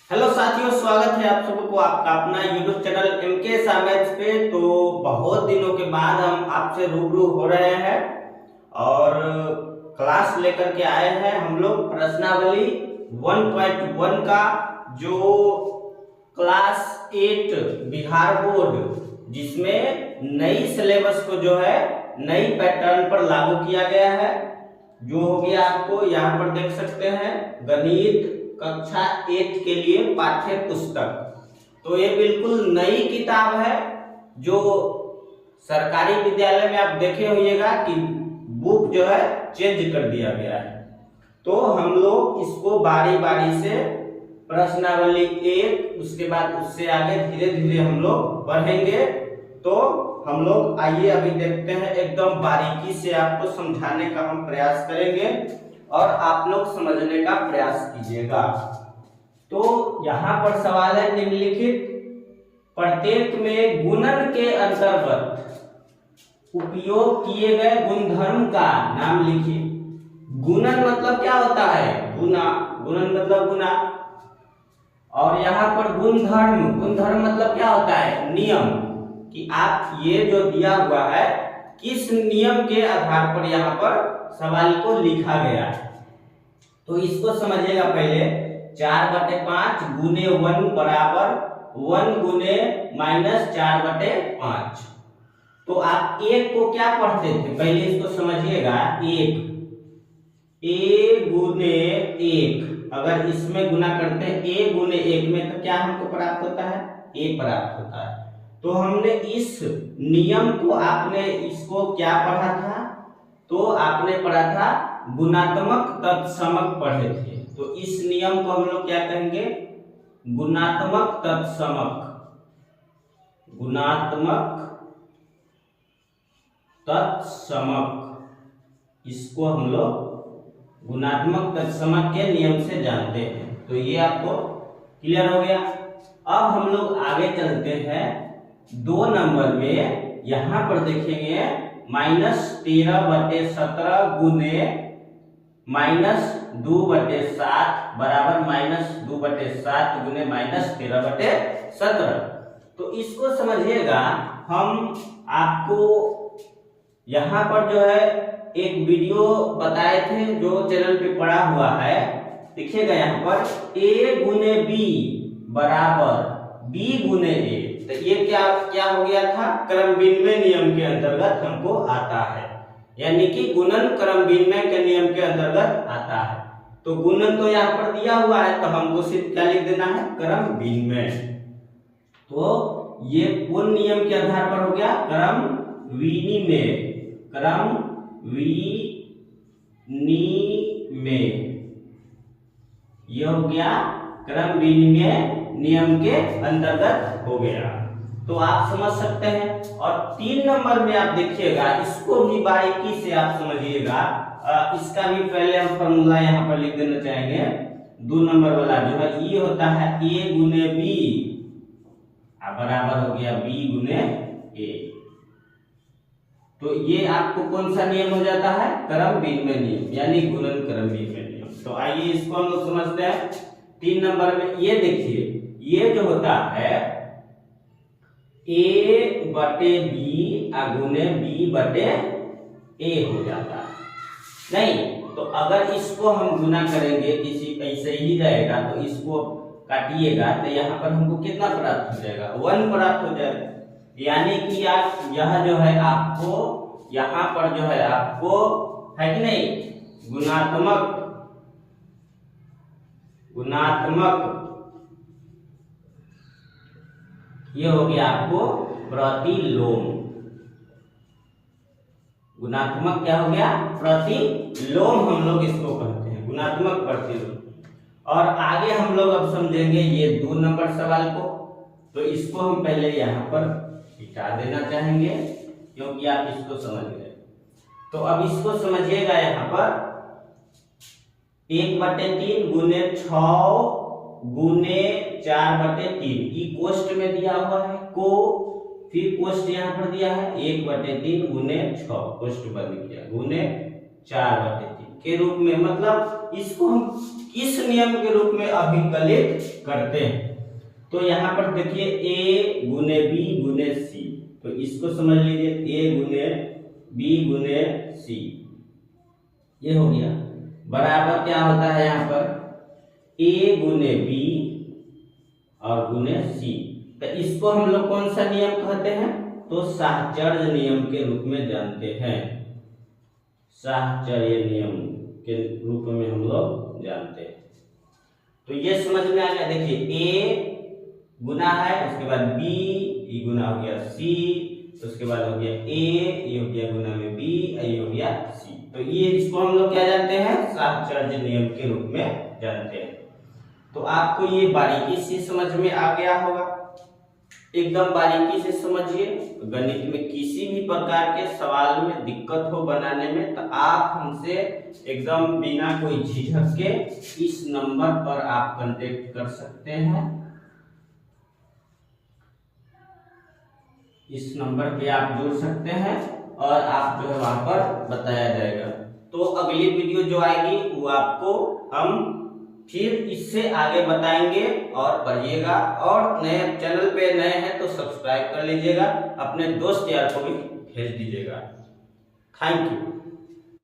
Hello साथियों, स्वागत है आप सबको आपका अपना यूट्यूब चैनल एमके मैथ्स पे। तो बहुत दिनों के बाद हम आपसे रूबरू हो रहे हैं और क्लास लेकर के आए हैं हम लोग प्रश्नावली 1.1 का, जो क्लास 8 बिहार बोर्ड जिसमें नई सिलेबस को जो है नई पैटर्न पर लागू किया गया है। जो हो गया आपको यहाँ पर देख सकते हैं, गणित कक्षा 8 के लिए पाठ्य पुस्तक। तो ये बिल्कुल नई किताब है जो सरकारी विद्यालय में आप देखे होइएगा कि बुक जो है चेंज कर दिया गया है। तो हम लोग इसको बारी बारी से प्रश्नावली 1 उसके बाद उससे आगे धीरे धीरे हम लोग बढ़ेंगे। तो हम लोग आइए अभी देखते हैं, एकदम बारीकी से आपको समझाने का हम प्रयास करेंगे और आप लोग समझने का प्रयास कीजिएगा। तो यहाँ पर सवाल है निम्नलिखित प्रत्येक में गुणन के अंतर्गत उपयोग किए गए गुणधर्म का नाम लिखिए। गुणन मतलब क्या होता है? गुना। गुणन मतलब गुना। और यहाँ पर गुणधर्म, गुणधर्म मतलब क्या होता है? नियम। कि आप ये जो दिया हुआ है किस नियम के आधार पर यहाँ पर सवाल को लिखा गया है। तो इसको समझिएगा पहले। 4/5 गुने 1 बराबर 1 गुने -4/5। तो आप एक को क्या पढ़ते थे? पहले इसको समझिएगा। एक, a गुने 1, अगर इसमें गुना करते हैं a गुने 1 में तो क्या हमको प्राप्त होता है? a प्राप्त होता है। तो हमने इस नियम को, आपने इसको क्या पढ़ा था? तो आपने पढ़ा था गुणात्मक तत्समक पढ़े थे। तो इस नियम को हम लोग क्या कहेंगे? गुणात्मक तत्समक। गुणात्मक तत्समक, इसको हम लोग गुणात्मक तत्समक के नियम से जानते हैं। तो ये आपको क्लियर हो गया। अब हम लोग आगे चलते हैं 2 नंबर में। यहां पर देखेंगे -13/17 गुने -2/7 बराबर -2/7 गुने -13/17। तो इसको समझिएगा। हम आपको यहाँ पर जो है एक वीडियो बताए थे जो चैनल पे पड़ा हुआ है, देखिएगा यहाँ पर a गुने b बराबर b गुने a। तो ये क्या क्या हो गया था? क्रम विनिमय नियम के अंतर्गत हमको आता है, यानी कि गुणन क्रम विनिमय के नियम के अंतर्गत आता है। तो गुणन तो यहाँ पर दिया हुआ है, तो हमको सिर्फ क्या लिख देना है? क्रम विनिमय। तो ये कौन नियम के आधार पर हो गया? क्रम विनिमय। क्रम विनिमय, ये हो गया क्रम विनिमय नियम के अंतर्गत हो गया। तो आप समझ सकते हैं। और 3 नंबर में आप देखिएगा, इसको भी बारीकी से आप समझिएगा। इसका भी पहले हम फॉर्मूला यहाँ पर लिख देना चाहेंगे। 2 नंबर वाला जो है ये होता है a गुने b बराबर हो गया b गुने a। तो ये आपको कौन सा नियम हो जाता है? क्रम विनिमय नियम, यानी गुणन क्रम विनिमय नियम। तो आइए इसको हम लोग समझते हैं। 3 नंबर में ये देखिए, ये जो होता है a/b गुने b/a हो जाता है। नहीं तो अगर इसको हम गुना करेंगे, किसी ऐसे ही रहेगा तो इसको काटिएगा तो यहाँ पर हमको कितना प्राप्त हो जाएगा? 1 प्राप्त हो जाएगा। यानी कि आप यह जो है आपको यहाँ पर जो है आपको है कि नहीं, गुणात्मक ये हो गया आपको प्रतिलोम। गुणात्मक क्या हो गया? प्रतिलोम हम लोग इसको कहते हैं, गुणात्मक प्रतिलोम। और आगे हम लोग अब समझेंगे ये 2 नंबर सवाल को। तो इसको हम पहले यहाँ पर मिटा देना चाहेंगे क्योंकि आप इसको समझ गए। तो अब इसको समझिएगा। यहाँ पर 1/3 गुने 6 गुने 4/3, ये कोष्ट में दिया हुआ है को, फिर कोष्ट यहाँ पर दिया है 1/3 गुने 6, कोष्ट बंद किया, गुने 4/3 के रूप में। मतलब इसको हम किस नियम के रूप में अभिकलित करते हैं? तो यहाँ पर देखिए ए गुने बी गुने सी, तो इसको समझ लीजिए ए गुने बी गुने सी, ये हो गया। बराबर क्या होता है यहाँ पर ए गुने बी और गुने सी, तो इसको हम लोग कौन सा नियम कहते हैं? तो साहचर्य नियम के रूप में जानते हैं, साहचर्य नियम के रूप में हम लोग जानते हैं। तो ये समझ में आ गया। देखिए ए गुना है, उसके बाद बी, ये गुना हो गया सी, उसके बाद हो गया ए, ये हो गया गुना में बी, ये हो गया सी। तो ये इसको हम लोग क्या जानते हैं? साहचर्य नियम के रूप में जानते हैं। तो आपको ये बारीकी से समझ में आ गया होगा, एकदम बारीकी से समझिए। गणित में किसी भी प्रकार के सवाल में दिक्कत हो बनाने में, तो आप हमसे एकदम बिना कोई झिझक के इस नंबर पर आप कांटेक्ट कर सकते हैं। इस नंबर पे आप जुड़ सकते हैं और आप जो है वहां पर बताया जाएगा। तो अगली वीडियो जो आएगी वो आपको हम फिर इससे आगे बताएंगे और पढ़िएगा। और नए चैनल पे नए हैं तो सब्सक्राइब कर लीजिएगा, अपने दोस्त यार को भी भेज दीजिएगा। Thank you.